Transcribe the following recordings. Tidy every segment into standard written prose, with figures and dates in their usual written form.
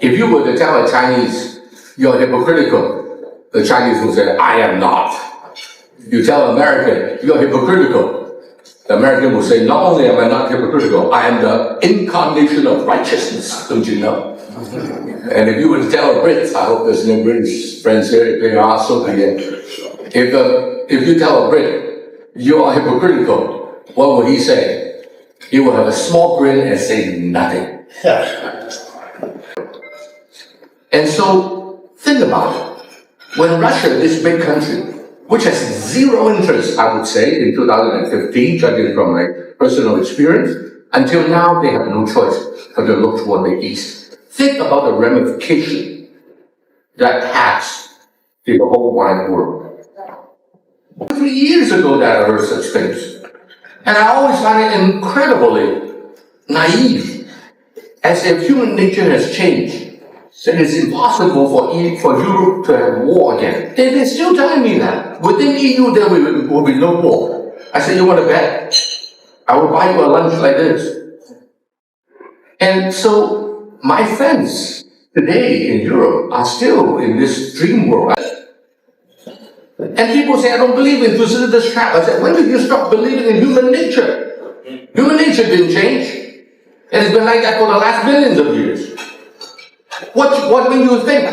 If you were to tell a Chinese, you're hypocritical, the Chinese will say, I am not. You tell American, you're hypocritical, the American will say, not only am I not hypocritical, I am the incarnation of righteousness, don't you know? And if you were to tell a Brit, I hope there's no British friends here, if they are, so be it. If you tell a Brit, you are hypocritical, what will he say? He will have a small grin and say nothing. And so, think about it. When Russia, this big country, which has zero interest, I would say, in 2015, judging from my personal experience, until now they have no choice but to look toward the East. Think about the ramification that has to the whole wide world. 3 years ago that I heard such things. And I always find it incredibly naive, as if human nature has changed. That it's impossible for Europe to have war again. They're still telling me that. Within EU there will be no war. I said, you want to bet? I will buy you a lunch like this. And so my friends today in Europe are still in this dream world. And people say, I don't believe in Thucydides' trap. I said, when did you stop believing in human nature? Human nature didn't change. And it's been like that for the last billions of years. What made you think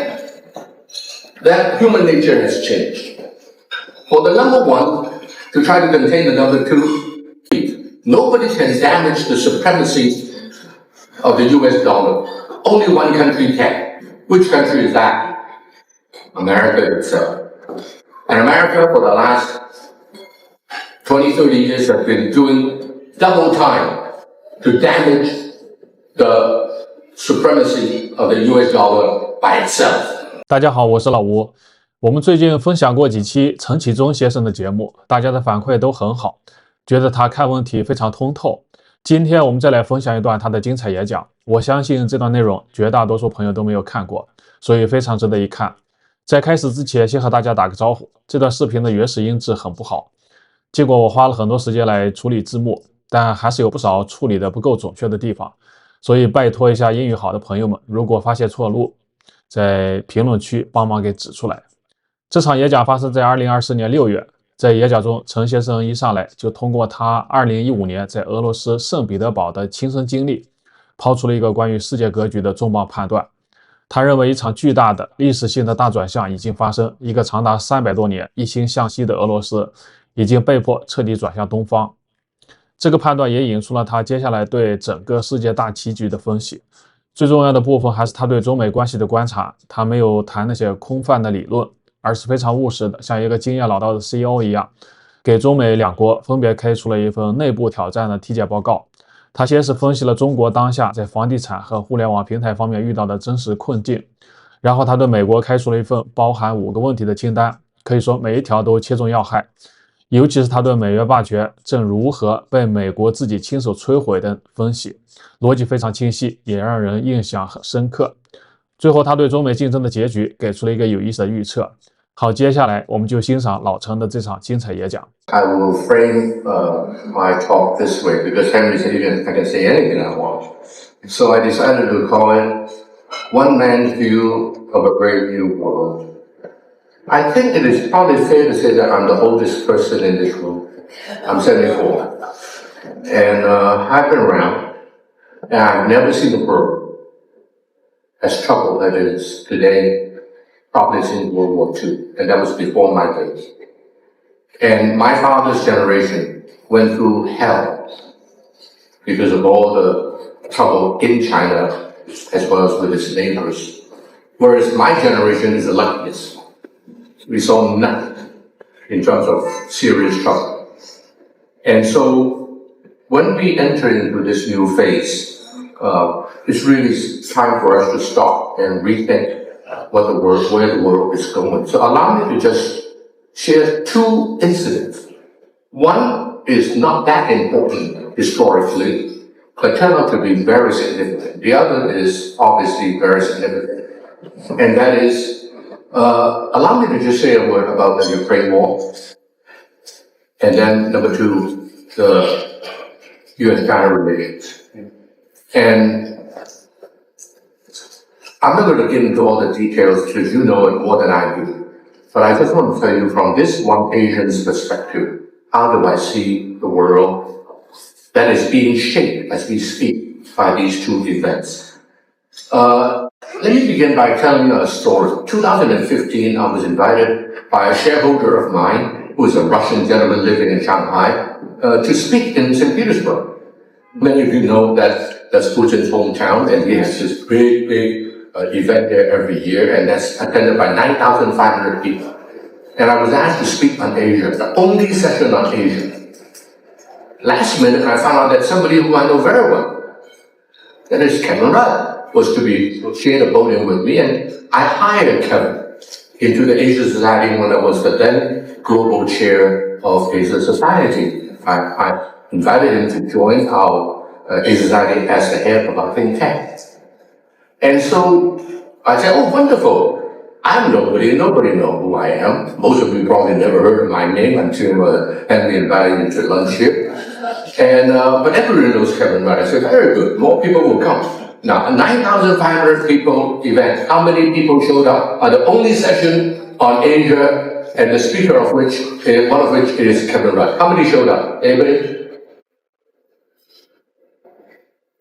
that human nature has changed? For the number one to try to contain the number two, nobody can damage the supremacy of the US dollar. Only one country can. Which country is that? America itself. And America, for the last 20, 30 years, has been doing double time to damage the supremacy of the US dollar by itself. 大家好，我是老吴。我们最近分享过几期陈启宗先生的节目，大家的反馈都很好，觉得他看问题非常通透。今天我们再来分享一段他的精彩演讲，我相信这段内容绝大多数朋友都没有看过，所以非常值得一看。在开始之前，先和大家打个招呼。这段视频的原始音质很不好，结果我花了很多时间来处理字幕，但还是有不少处理的不够准确的地方，所以拜托一下英语好的朋友们，如果发现错误，在评论区帮忙给指出来。这场演讲发生在2024年6月，在演讲中，陈先生一上来就通过他2015年在俄罗斯圣彼得堡的亲身经历，抛出了一个关于世界格局的重磅判断。他认为一场巨大的历史性的大转向已经发生，一个长达300多年一心向西的俄罗斯已经被迫彻底转向东方。这个判断也引出了他接下来对整个世界大棋局的分析。最重要的部分还是他对中美关系的观察，他没有谈那些空泛的理论，而是非常务实的，像一个经验老道的 CEO 一样，给中美两国分别开出了一份内部挑战的体检报告。他先是分析了中国当下在房地产和互联网平台方面遇到的真实困境，然后他对美国开出了一份包含5个问题的清单，可以说每一条都切中要害，尤其是他对美元霸权正如何被美国自己亲手摧毁的分析，逻辑非常清晰，也让人印象很深刻。最后他对中美竞争的结局给出了一个有意思的预测。好，接下来我们就欣赏老陈的这场精彩演讲。I will frame my talk this way because Henry said I can say anything I want. So I decided to call it One Man's View of a Brave New World. I think it is probably fair to say that I'm the oldest person in this room. I'm 74. And I've been around, and I've never seen the world as troubled as it is today, probably since World War II, and that was before my days. And my father's generation went through hell because of all the trouble in China as well as with its neighbors. Whereas my generation is the luckiest. We saw nothing in terms of serious trouble. And so when we enter into this new phase, it's really time for us to stop and rethink where the world is going. So allow me to just share 2 incidents. One is not that important historically, but turned out to be very significant. The other is obviously very significant. And that is, allow me to just say a word about the Ukraine war. And then number 2, the US-China relations. And I'm not going to get into all the details because you know it more than I do. But I just want to tell you from this one Asian's perspective, how do I see the world that is being shaped as we speak by these two events. Let me begin by telling you a story. 2015, I was invited by a shareholder of mine, who is a Russian gentleman living in Shanghai, to speak in St. Petersburg. Many of you know that that's Putin's hometown, and he has this big event there every year, and that's attended by 9,500 people. And I was asked to speak on Asia, the only session on Asia. Last minute, I found out that somebody who I know very well, that is Kevin Rudd, was to be share the podium with me, and I hired Kevin into the Asia Society when I was the then global chair of Asia Society. I invited him to join our Asia Society as the head of our think tank. And so I said, oh, wonderful. I'm nobody, nobody knows who I am. Most of you probably never heard of my name until Henry invited me to lunch here. And, but everybody knows Kevin Rudd. I said, very good, more people will come. Now, a 9,500 people event, how many people showed up? The only session on Asia, and the speaker of which, one of which is Kevin Rudd. How many showed up? Anybody?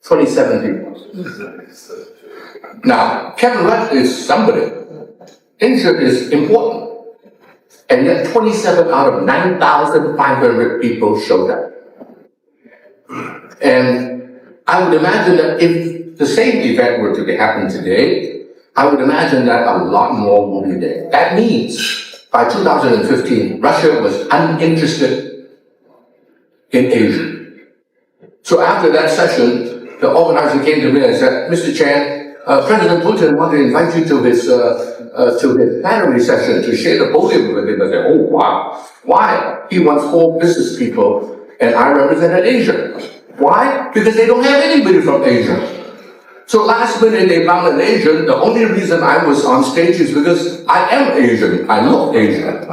27 people. Now, Kevin Rudd is somebody. Asia is important. And yet 27 out of 9,500 people showed up. And I would imagine that if the same event were to happen today, I would imagine that a lot more will be there. That means by 2015, Russia was uninterested in Asia. So after that session, the organizer came to me and said, Mr. Chan, President Putin wanted to invite you to his plenary session to share the podium with him. I said, oh, wow. Why? He wants 4 business people, and I represented Asia. Why? Because they don't have anybody from Asia. So last minute they found an Asian. The only reason I was on stage is because I am Asian. I look Asian.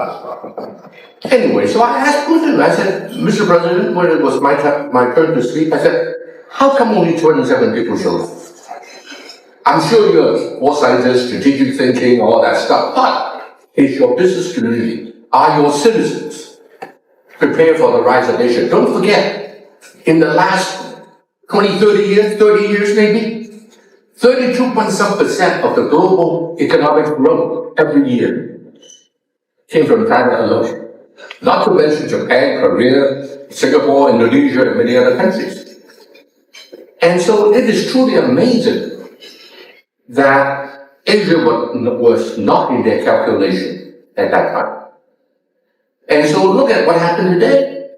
Anyway, so I asked Putin, I said, Mr. President, when it was my turn to speak, I said, how come only 27 people showed up? I'm sure you're foresighted, strategic thinking, all that stuff, but is your business community, are your citizens prepared for the rise of Asia? Don't forget, in the last 20, 30 years maybe, 32.some% of the global economic growth every year came from China alone. Not to mention Japan, Korea, Singapore, Indonesia, and many other countries. And so it is truly amazing that Asia was not in their calculation at that time. And so look at what happened today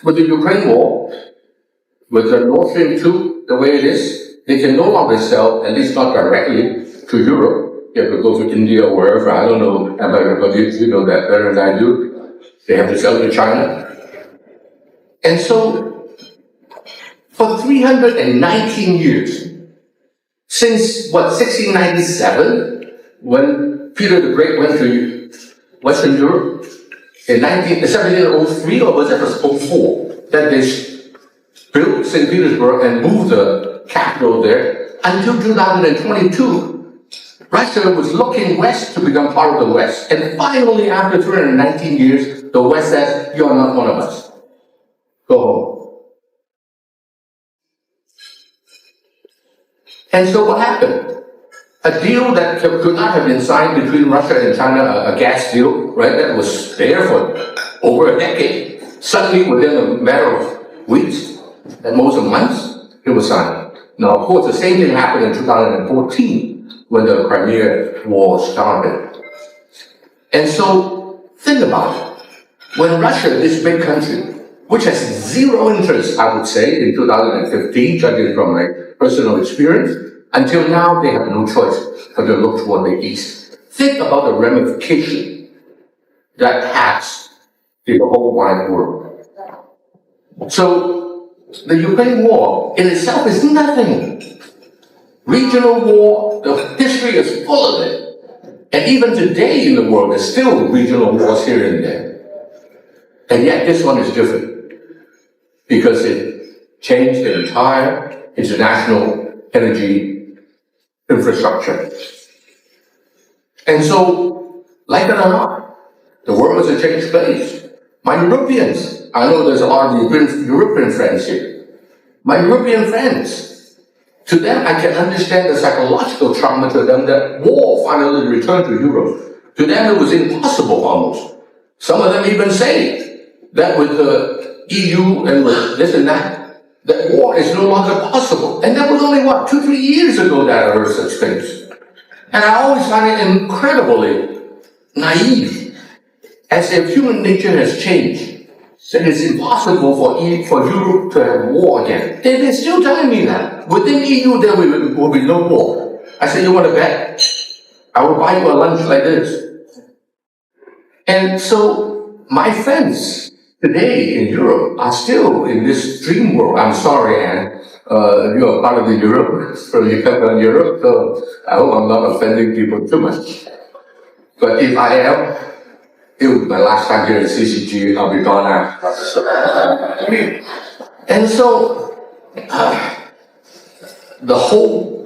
with the Ukraine war, with the Nord Stream 2, the way it is. They can no longer sell, at least not directly, to Europe. They have to go to India or wherever, I don't know, but you know that better than I do. They have to sell to China. And so, for 319 years, since, 1697, when Peter the Great went to Western Europe, in 1703, or was it 04, that they built St. Petersburg and moved the capital there, until 2022, Russia was looking west to become part of the West. And finally, after 319 years, the West says, you're not one of us. Go home. And so what happened? A deal that could not have been signed between Russia and China, a gas deal, right, that was there for over a decade. Suddenly, within a matter of weeks, at most of months, it was signed. Now, of course, the same thing happened in 2014 when the Crimea War started. And so, think about it. When Russia, this big country, which has zero interest, I would say, in 2015, judging from my personal experience, until now they have no choice but to look toward the East. Think about the ramification that has in the whole wide world. So, the Ukraine war in itself is nothing. Regional war, the history is full of it. And even today in the world, there's still regional wars here and there. And yet this one is different, because it changed the entire international energy infrastructure. And so, like it or not, the world is a changed place. My Europeans, I know there's a lot of European friends here. My European friends, to them I can understand the psychological trauma to them that war finally returned to Europe. To them it was impossible almost. Some of them even say that with the EU and with this and that war is no longer possible. And that was only, 2-3 years ago that I heard such things. And I always find it incredibly naive, as if human nature has changed. That it's impossible for Europe to have war again. They're still telling me that. Within EU there will be no war. I said, you want to bet? I will buy you a lunch like this. And so my friends today in Europe are still in this dream world. I'm sorry, Anne. You are part of the Europe, so you come from Europe, so I hope I'm not offending people too much. But if I am, it will be my last time here at CCG. I'll be gone now. And so, the whole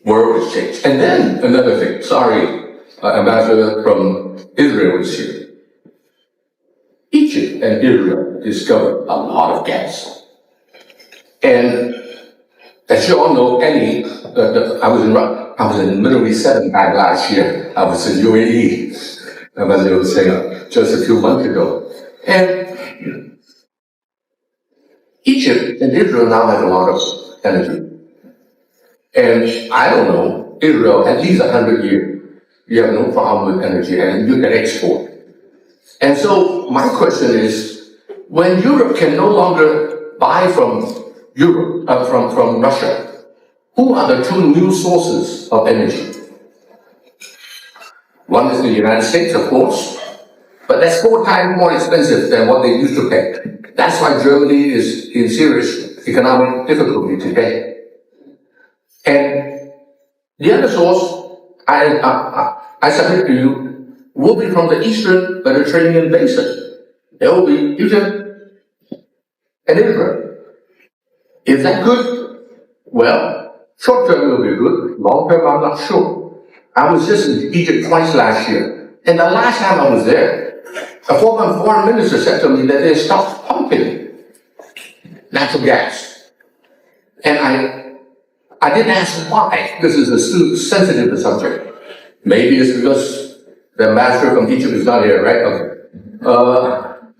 world has changed. And then another thing. Sorry, Ambassador from Israel is here. Egypt and Israel discovered a lot of gas. And as you all know, I was in the Middle East 7 times last year. I was in UAE, as they would say, just a few months ago. And Egypt and Israel now have a lot of energy. And I don't know, Israel, at least 100 years, you have no problem with energy and you can export. And so my question is, when Europe can no longer buy from from Russia, who are the two new sources of energy? One is the United States, of course, but that's 4 times more expensive than what they used to pay. That's why Germany is in serious economic difficulty today. And the other source, I submit to you, will be from the Eastern Mediterranean basin. There will be Egypt and Israel. Is that good? Well, short term will be good. Long term, I'm not sure. I was just in Egypt twice last year. And the last time I was there, a former foreign minister said to me that they stopped pumping natural gas. And I didn't ask why. This is a sensitive subject. Maybe it's because the ambassador from Egypt is not here, right? Okay.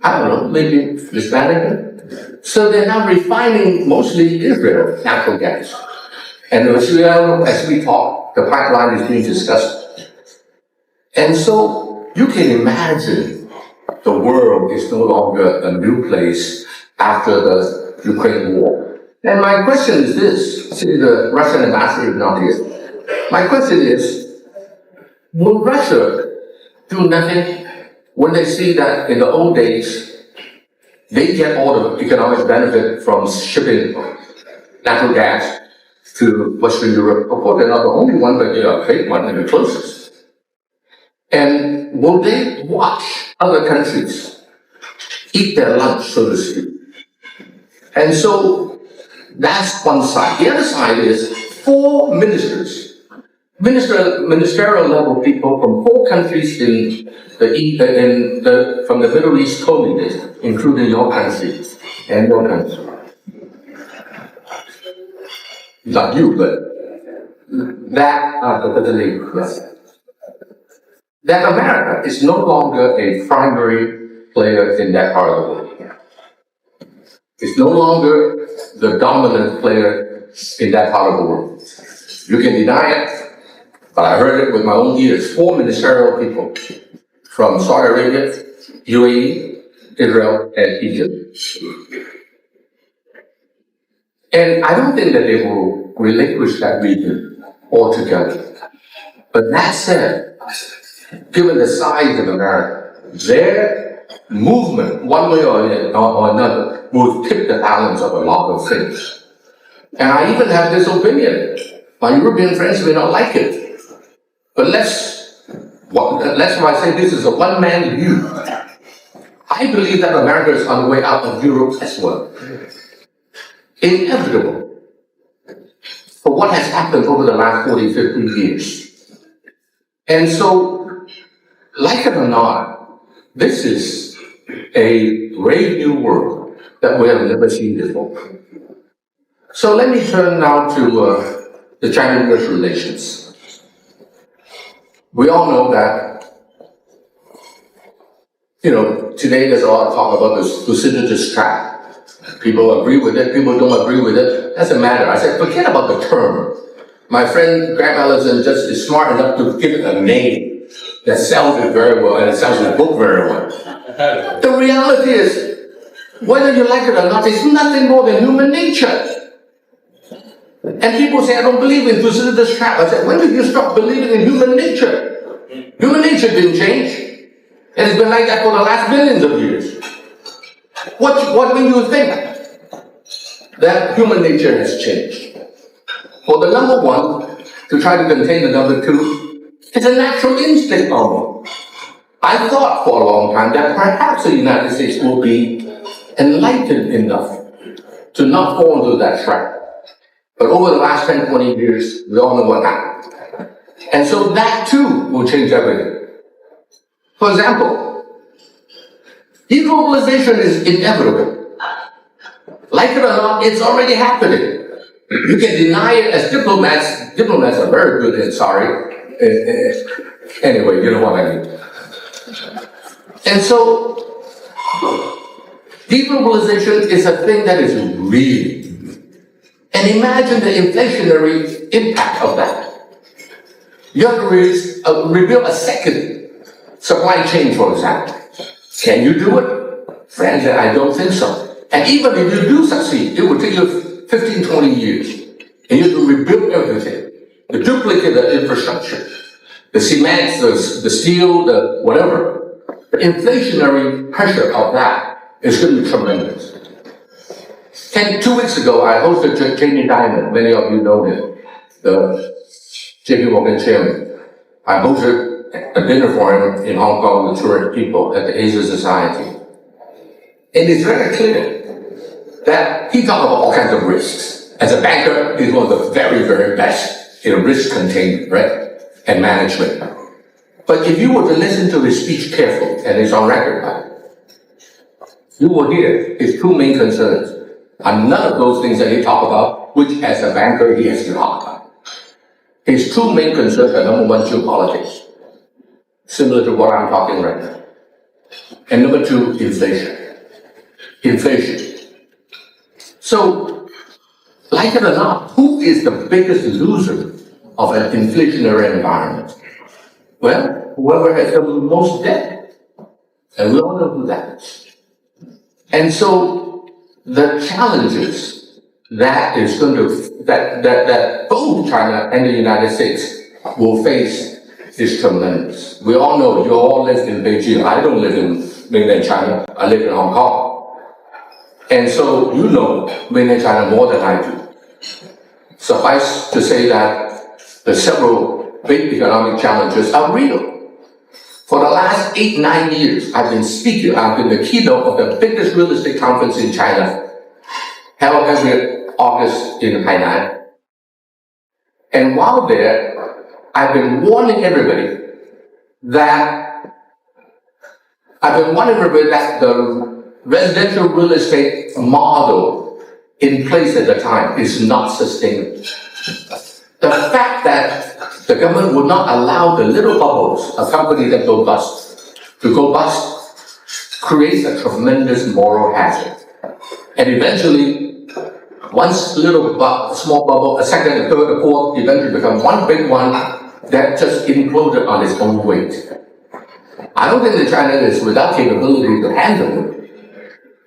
I don't know, maybe Hispanic. So they're now refining mostly Israel natural gas. And as we talk, the pipeline is being discussed. And so you can imagine the world is no longer a new place after the Ukraine war. And my question is this, see the Russian ambassador is not here. My question is, will Russia do nothing when they see that in the old days, they get all the economic benefit from shipping natural gas to Western Europe? Of course, they're not the only one, but they are a big one and the closest. And will they watch other countries eat their lunch, so to speak? And so that's one side. The other side is 4 ministerial level people from 4 countries from the Middle East told me this, including your country and your country. Not you, but that America is no longer a primary player in that part of the world. It's no longer the dominant player in that part of the world. You can deny it, but I heard it with my own ears. 4 ministerial people from Saudi Arabia, UAE, Israel, and Egypt. And I don't think that they will relinquish that region altogether. But that said, given the size of America, their movement, one way or another, will tip the balance of a lot of things. And I even have this opinion. My European friends may not like it. But that's why I say this is a one-man view. I believe that America is on the way out of Europe as well. Inevitable. for what has happened over the last 40, 50 years. And so, like it or not, this is a brave new world that we have never seen before. So let me turn now to the China-US relations. We all know that, today there's a lot of talk about the Thucydides trap. People agree with it, people don't agree with it. Doesn't matter. I said, forget about the term. My friend Graham Allison just is smart enough to give it a name that sells it very well and it sells the book very well. The reality is, whether you like it or not, it's nothing more than human nature. And people say, I don't believe in Thucydides trap. I said, when did you stop believing in human nature? Human nature didn't change. And it's been like that for the last billions of years. What do you think? That human nature has changed. For the number one to try to contain the number two, it's a natural instinct almost. I thought for a long time that perhaps the United States will be enlightened enough to not fall into that trap. But over the last 10, 20 years, we all know what happened. And so that too will change everything. For example, deglobalization is inevitable. Like it or not, it's already happening. You can deny it as diplomats. Diplomats are very good at sorry. Anyway, you know what I mean. And so, deglobalization is a thing that is real. And imagine the inflationary impact of that. You have to rebuild a second supply chain, for example. Can you do it? Frankly, I don't think so. And even if you do succeed, it will take you 15, 20 years. And you have to rebuild everything. To duplicate the infrastructure. The cement, the steel, the whatever. The inflationary pressure of that is going to be tremendous. 2 weeks ago, I hosted Jamie Dimon. Many of you know him, the JP Morgan chairman. I hosted a dinner for him in Hong Kong with 200 people at the Asia Society. And it's very clear that he talked about all kinds of risks. As a banker, he's one of the very, very best in risk containment, right? And management. But if you were to listen to his speech carefully, and it's on record, right, you will hear his two main concerns are none of those things that he talked about, which as a banker he has to talk about. His two main concerns are number one, geopolitics, similar to what I'm talking right now. And number two, inflation. Inflation. So, like it or not, who is the biggest loser of an inflationary environment? Well, whoever has the most debt. And we all know who that is. And so, the challenges that both China and the United States will face is tremendous. We all know, you all live in Beijing. I don't live in mainland China. I live in Hong Kong. And so you know mainland China more than I do. Suffice to say that the several big economic challenges are real. For the last 8-9 years, I've been the keynote of the biggest real estate conference in China, held every August in Hainan. And while there, I've been warning everybody that the residential real estate model in place at the time is not sustainable. The fact that the government would not allow the little bubbles, a company that go bust, creates a tremendous moral hazard. And eventually, once small bubble, a second, a third, a fourth, eventually become one big one that just imploded on its own weight. I don't think that China is without capability to handle it,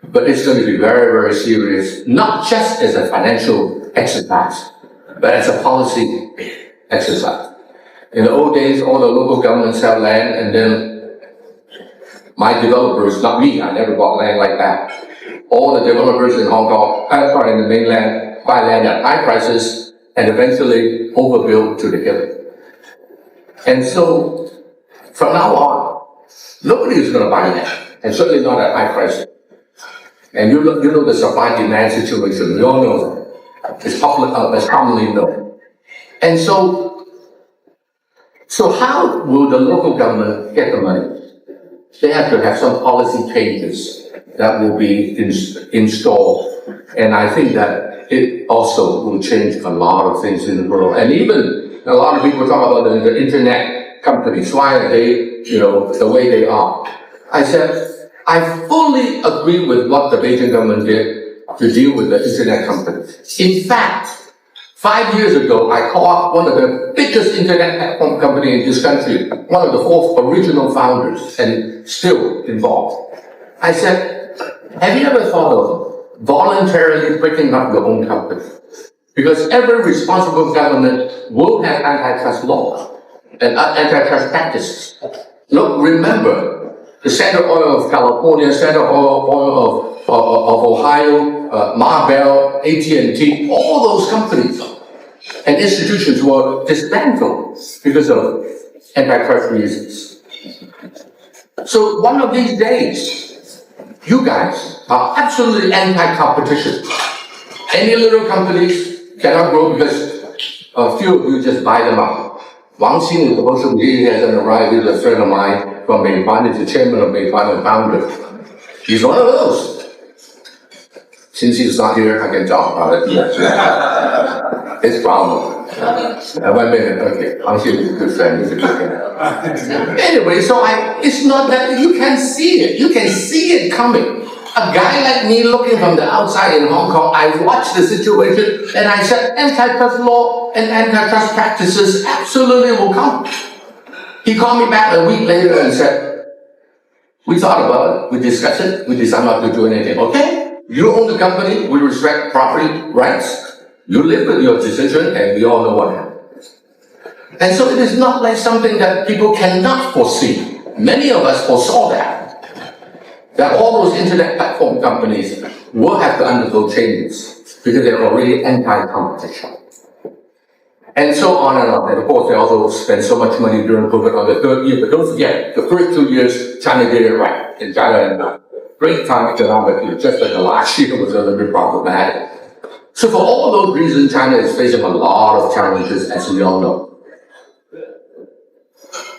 but it's going to be very, very serious, not just as a financial exercise, but as a policy exercise. In the old days, all the local governments have land, and then my developers, not me, I never bought land like that. All the developers in Hong Kong, in the mainland, buy land at high prices, and eventually overbuild to the hill. And so, from now on, nobody is going to buy land, and certainly not at high prices. And you know the supply-demand situation, we all know that. It's commonly known. And so how will the local government get the money? They have to have some policy changes that will be installed. And I think that it also will change a lot of things in the world. And even a lot of people talk about the internet companies. Why are they, the way they are? I said, I fully agree with what the Beijing government did to deal with the internet companies. In fact, 5 years ago, I called one of the biggest internet platform company in this country, one of the 4 original founders, and still involved. I said, have you ever thought of voluntarily breaking up your own company? Because every responsible government will have antitrust laws and antitrust practices. Look, remember, the Standard Oil of California, Standard Oil of Ohio, Marvell, AT&T, all those companies and institutions were dismantled because of antitrust reasons. So one of these days, you guys are absolutely anti-competition. Any little companies cannot grow because a few of you just buy them up. Wang Xin is supposed to be here as an arrival, a friend of mine from Meituan, he's the chairman of Meituan and founder. He's one of those. Since he's not here, I can talk about it. It's problem. 1 minute, okay. Wang Xin is a good friend, he's a good friend. Anyway, so it's not that you can see it. You can see it coming. A guy like me looking from the outside in Hong Kong, I watched the situation and I said antitrust law and antitrust practices absolutely will come. He called me back a week later and said, we thought about it, we discussed it, we decided not to do anything. Okay, you own the company, we respect property rights, you live with your decision and we all know what happened. And so it is not like something that people cannot foresee. Many of us foresaw that all those internet platform companies will have to undergo changes because they're already anti-competition. And so on and on. And of course, they also spend so much money during COVID on the 3rd year. But don't forget, the first 2 years, China did it right. In China, and great time economically, just like the last year was a little bit problematic. So for all those reasons, China is facing a lot of challenges, as we all know.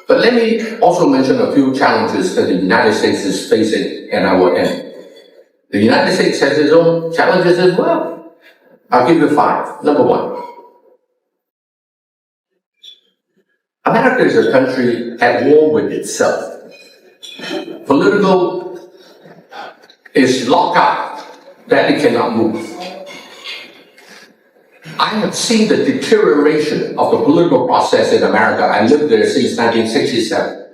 But let me also mention a few challenges that the United States is facing, and I will end. The United States has its own challenges as well. I'll give you 5. Number 1. America is a country at war with itself. Political is locked up that it cannot move. I have seen the deterioration of the political process in America. I lived there since 1967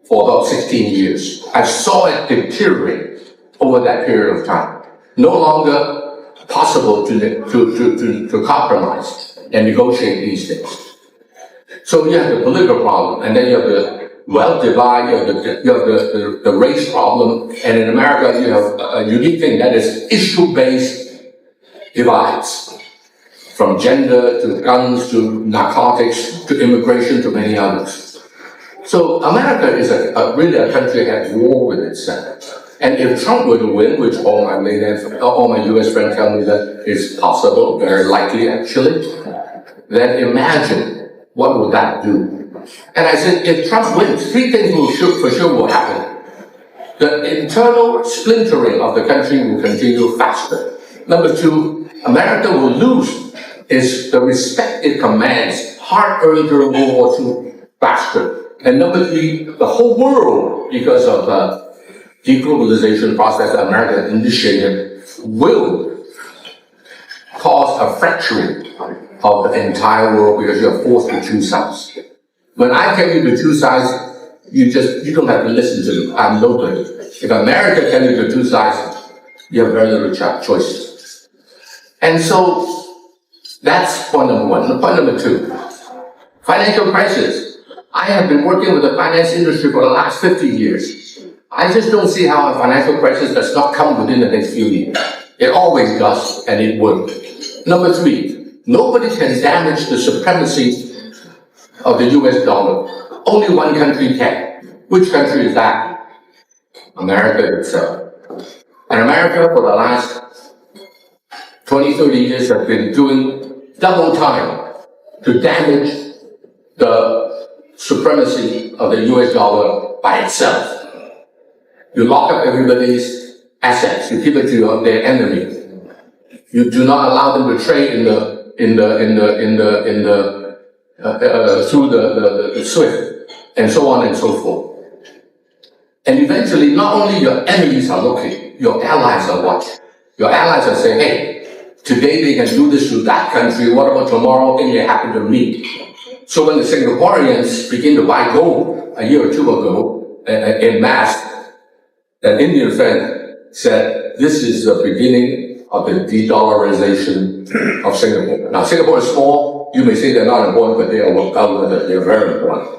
for about 16 years. I saw it deteriorate over that period of time. No longer possible to compromise and negotiate these things. So you have the political problem, and then you have the wealth divide, you have the race problem, and in America you have a unique thing that is issue-based divides. From gender to guns to narcotics to immigration to many others. So America is really a country at war with itself. And if Trump were to win, which all my US friends tell me that is possible, very likely actually, then imagine what would that do? And I said, if Trump wins, 3 things for sure will happen. The internal splintering of the country will continue faster. Number 2, America will lose is the respect it commands, hard-earned during World War II, faster. And number 3, the whole world, because of the deglobalization process that America initiated, will cause a fracturing of the entire world because you're forced to choose sides. When I tell you to choose sides, you don't have to listen to them. I'm no good. If America tells you to choose sides, you have very little choices. And so, that's point number 1. Point number 2, financial crisis. I have been working with the finance industry for the last 50 years. I just don't see how a financial crisis does not come within the next few years. It always does, and it will. Number 3, nobody can damage the supremacy of the US dollar. Only one country can. Which country is that? America itself. And America, for the last 20, 30 years, have been doing double time to damage the supremacy of the US dollar by itself. You lock up everybody's assets. You give it to their enemy. You do not allow them to trade through the SWIFT, and so on and so forth. And eventually, not only your enemies are looking, your allies are watching. Your allies are saying, hey, today they can do this to that country. What about tomorrow? It may happen to me. So when the Singaporeans begin to buy gold a year or two ago in mass, an Indian friend said, this is the beginning of the de-dollarization of Singapore. Now, Singapore is small. You may say they're not important, but they are very important.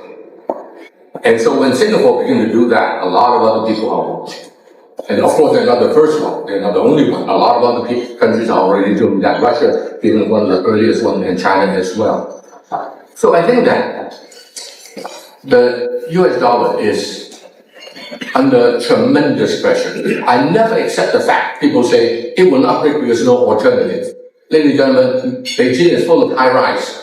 And so when Singapore began to do that, a lot of other people are watching. And of course, they're not the first one. They're not the only one. A lot of other countries are already doing that. Russia being one of the earliest ones, and China as well. So I think that the US dollar is under tremendous pressure. I never accept the fact people say it will not break because no alternative. Ladies and gentlemen, Beijing is full of high rise.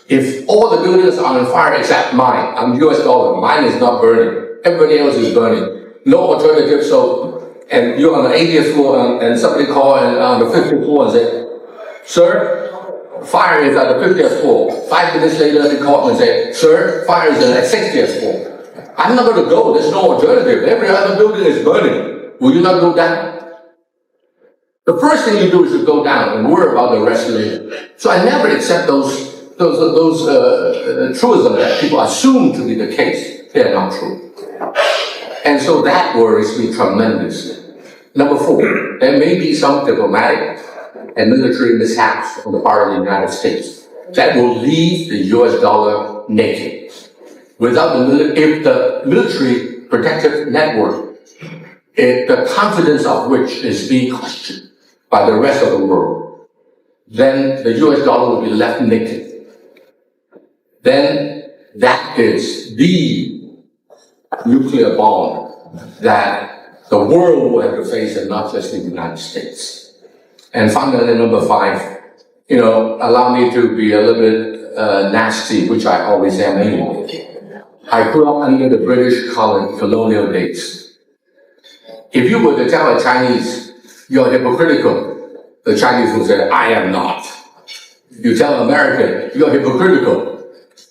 If all the buildings are on fire except mine, I'm US dollar, mine is not burning. Everybody else is burning. No alternative, and you're on the 80th floor and somebody call on the 50th floor and say, sir, fire is at the 50th floor. 5 minutes later, they call me and say, sir, fire is at the 60th floor. I'm not going to go. There's no alternative. Every other building is burning. Will you not go down? The first thing you do is to go down and worry about the rest later. So I never accept those truisms that people assume to be the case. They are not true. And so that worries me tremendously. Number 4, there may be some diplomatic and military mishaps on the part of the United States that will leave the US dollar naked. Without if the military protective network, the confidence of which is being questioned by the rest of the world, then the US dollar will be left naked. Then that is the nuclear bomb that the world will have to face, and not just the United States. And finally, number 5, allow me to be a little bit nasty, which I always am anyway. I grew up under the British colonial days. If you were to tell a Chinese, you're hypocritical, the Chinese will say, I am not. You tell an American, you're hypocritical,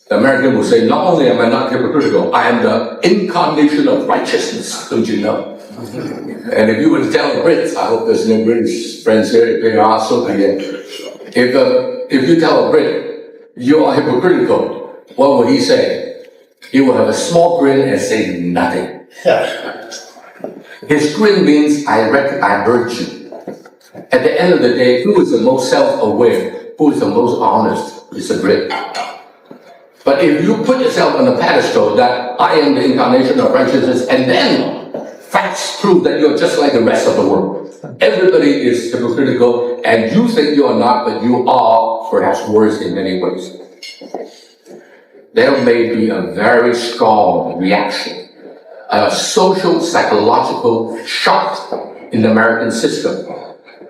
the American will say, not only am I not hypocritical, I am the incarnation of righteousness, don't you know? And if you were to tell the Brits, I hope there's no British friends here, if there are, so be it. If you tell a Brit, you are hypocritical, what will he say? He will have a small grin and say nothing. His grin means, I heard you. At the end of the day, who is the most self-aware, who is the most honest, is the Brit. But if you put yourself on a pedestal that I am the incarnation of righteousness, and then facts prove that you're just like the rest of the world. Everybody is hypocritical, and you think you are not, but you are perhaps worse in many ways. There may be a very strong reaction, a social, psychological shock in the American system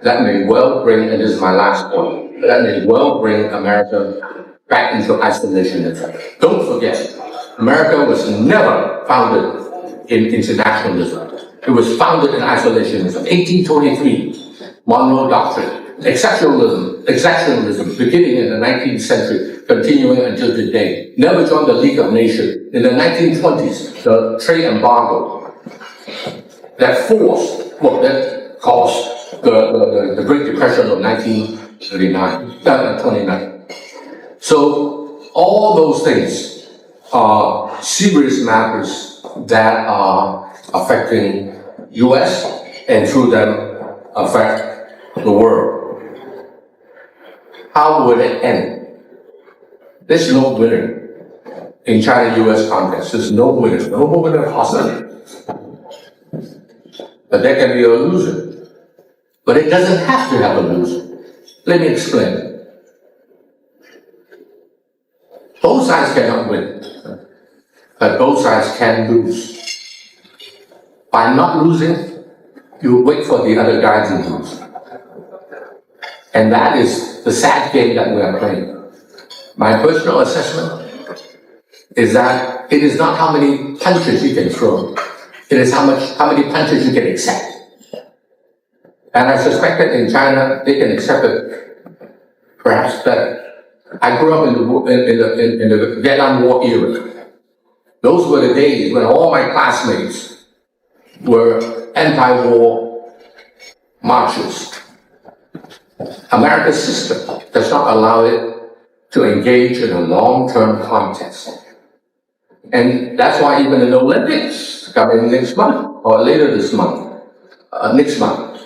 that may well bring, and this is my last point, that may well bring America back into isolationism. Don't forget, America was never founded in internationalism. It was founded in isolationism. 1823, Monroe Doctrine, exceptionalism, beginning in the 19th century, continuing until today. Never joined the League of Nations. In the 1920s, the trade embargo that caused the Great Depression of 1929. So all those things are serious matters that are affecting U.S. and through them affect the world. How would it end? There's no winner in China-U.S. context. There's no winner. No winner possible. But there can be a loser. But it doesn't have to have a loser. Let me explain. Both sides cannot win, but both sides can lose. By not losing, you wait for the other guy to lose. And that is the sad game that we are playing. My personal assessment is that it is not how many punches you can throw, it is how many punches you can accept. And I suspect that in China, they can accept it perhaps better. I grew up in the Vietnam War era. Those were the days when all my classmates were anti-war marchers. America's system does not allow it to engage in a long-term contest. And that's why even in the Olympics coming next month, or later this month, next month,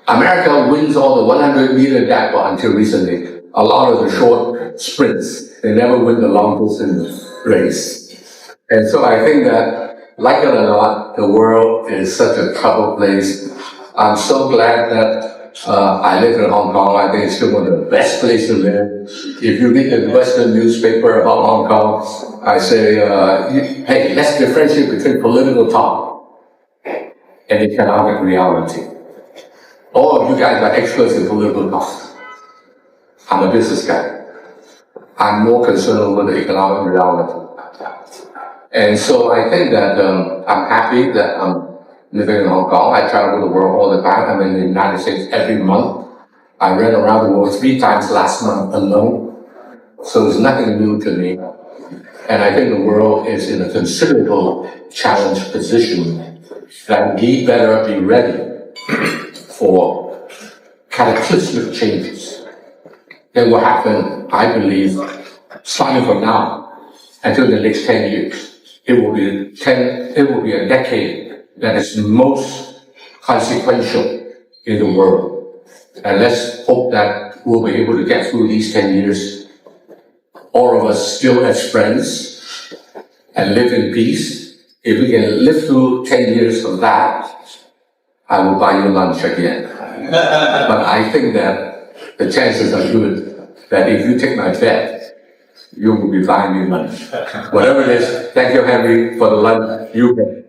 America wins all the 100-meter dash, well, until recently, a lot of the short sprints. They never win the long distance race. And so I think that, like it or not, the world is such a troubled place. I'm so glad that I live in Hong Kong. I think it's still one of the best places to live. If you read the Western newspaper about Hong Kong, I say, hey, let's differentiate between political talk and economic reality. All of you guys are experts in political talk. I'm a business guy. I'm more concerned with the economic reality. And so I think that I'm happy that I'm living in Hong Kong. I travel the world all the time. I'm in the United States every month. I ran around the world 3 times last month alone. So it's nothing new to me. And I think the world is in a considerable challenge position that we better be ready for cataclysmic changes. That will happen, I believe, starting from now until the next 10 years. It will be a decade that is most consequential in the world. And let's hope that we'll be able to get through these 10 years, all of us still as friends, and live in peace. If we can live through 10 years of that, I will buy you lunch again. But I think that the chances are good that if you take my bet, you will be buying me lunch. Whatever it is, thank you, Henry, for the lunch you get.